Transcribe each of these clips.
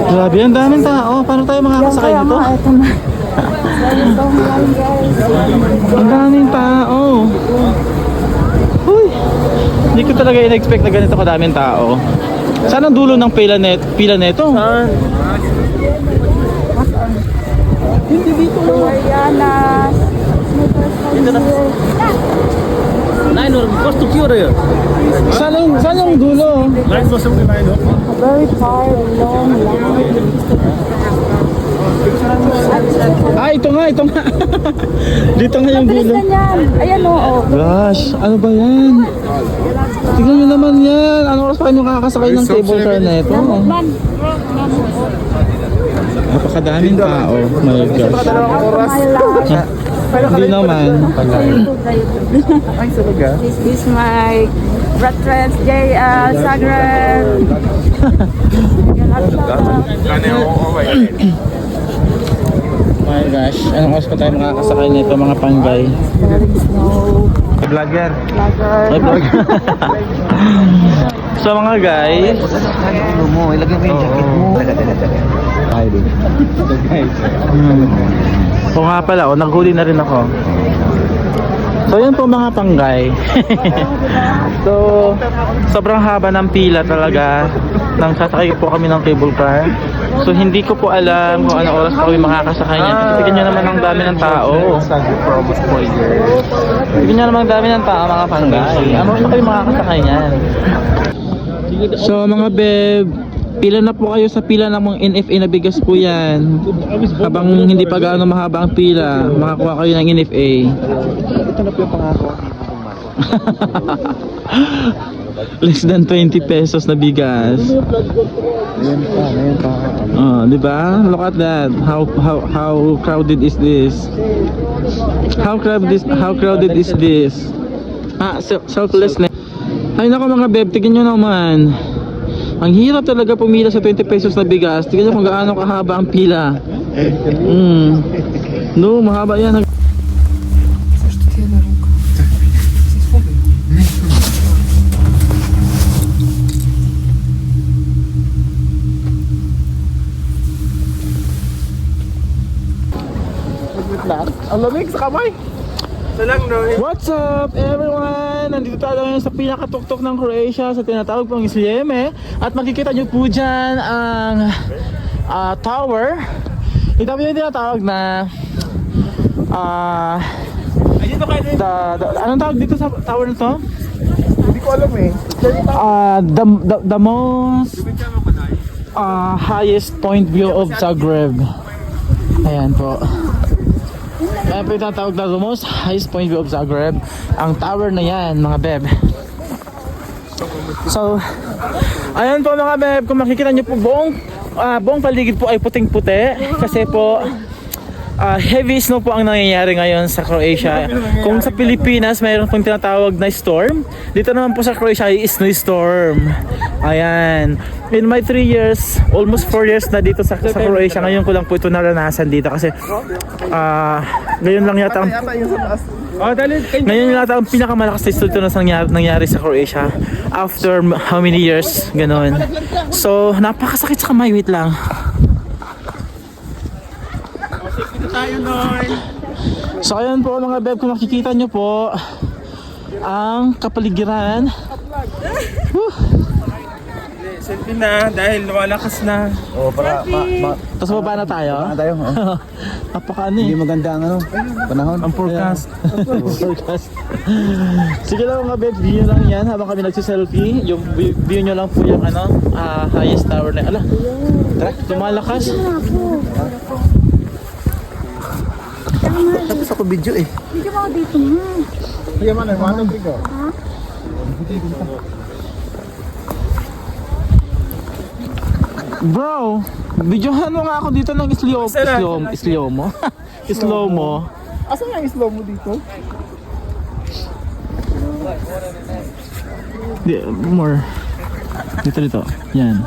Grabe, ang daming tao. Paano tayo makakasakay dito? Ang daming tao. Uy, hindi ko talaga in-expect na ganito kadaming tao. Saan ang dulo ng pila neto? Hindi dito. Marianas. Saan yung dulo? Very far, long line. Ah, ito nga. Dito nga yung Bilis dulo. na yan. Ayan oo. Gosh, ano ba yan? Tingnan nyo naman yan. Ano oras pa kayo makakasakay ng cable car na ito? Man. Napakadaming tao. My gosh. Hindi naman. Ay, talaga? This is my reference JL Zagreb. My gosh, anong oras pa tayo makakasakay nito mga panggay? Snow. Vlogger. Vlogger. Ay, vlogger. So mga guys, Ilagay mo yung jacket mo. Ay, din. Oo nga pala, naghuli na rin ako. So yan po mga panggay. So sobrang haba ng pila talaga nang sasakay po kami ng cable car. So hindi ko po alam kung anong oras pa kami makakasakay niyan. Kasi tignan nyo naman ang dami ng tao. Tignan nyo naman ang dami ng tao mga panggay. Ano oras pa kayo makakasakay niyan? So mga beb, pila na po kayo sa pila ng mga NFA na bigas po yan. Habang hindi pa gaano mahaba ang pila, makakuha kayo ng NFA. Ito na po yung pangako. Less than 20 pesos na bigas. Ngayon pa. Oh, di ba? Look at that. How crowded is this? How crowded is this? Ah, selflessness. Ay nako mga beb, tignan nyo naman. Ang hirap talaga pumila sa 20 pesos na bigas. Tignan nyo kung gaano kahaba ang pila. No, mahaba yan. Ang lamig sa kamay. What's up everyone? Nandito tayo ngayon sa pinakatuktok ng Croatia sa tinatawag pong Sljeme. At makikita nyo po dyan ang tower. Ito po yung tinatawag na anong tawag dito sa tower na to? Hindi ko alam eh. The most highest point view of Zagreb. Ayan po. Kaya po yung tatawag na the most highest point view of Zagreb. Ang tower na yan mga beb. So ayan po mga beb, kung makikita nyo po buong paligid po ay puting puti. Kasi po heavy snow po ang nangyayari ngayon sa Croatia. Kung sa Pilipinas mayroon pong tinatawag na storm, dito naman po sa Croatia ay snowstorm. Ayan. In my 3 years, almost 4 years na dito sa Croatia, ngayon ko lang po ito naranasan dito kasi ngayon lang yata ang pinakamalakas na storm na nangyari sa Croatia after how many years, ganun. So napakasakit sa kamay, wait lang. So ayan po mga beb, kung makikita nyo po ang kapaligiran. Selfie na dahil lumalakas na. Oh, Tapos baba na tayo. tayo. Napaka ano Hindi eh. maganda ang panahon. Ang forecast. Forecast. Sige lang mga beb, view lang yan habang kami nagsiselfie. Yung view nyo lang po yung highest tower na. Ala, tara, lumalakas. Tapos ako video eh. Video mo dito mo. Kaya man, manong bigo. Bro, videohan mo nga ako dito ng slow mo. Slow mo. Asan nga yung slow mo dito? More. Dito. Yan.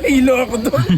Hilo ako doon.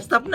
Stop na.